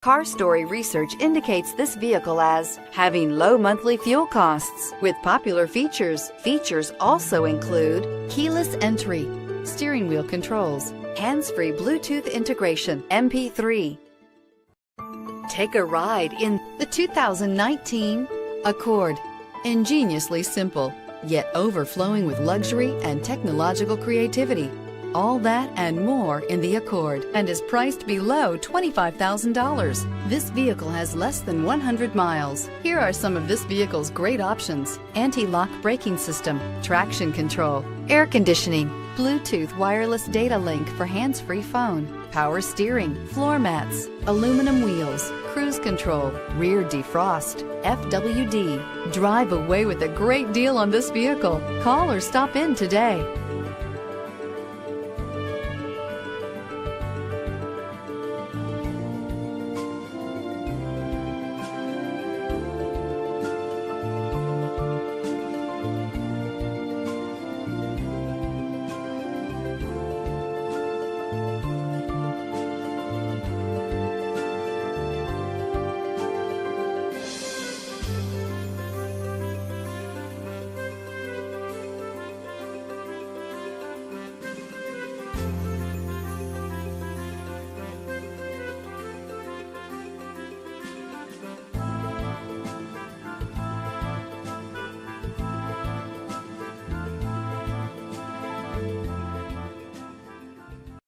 Car Story research indicates this vehicle as having low monthly fuel costs with popular features. Features also include keyless entry, steering wheel controls, hands-free Bluetooth integration, MP3. Take a ride in the 2019 Accord. Ingeniously simple, yet overflowing with luxury and technological creativity. All that and more in the Accord, and is priced below $25,000. This vehicle has less than 100 miles. Here are some of this vehicle's great options: anti-lock braking system, traction control, air conditioning, Bluetooth wireless data link for hands-free phone, power steering, floor mats, aluminum wheels, cruise control, rear defrost, FWD. Drive away with a great deal on this vehicle. Call or stop in today.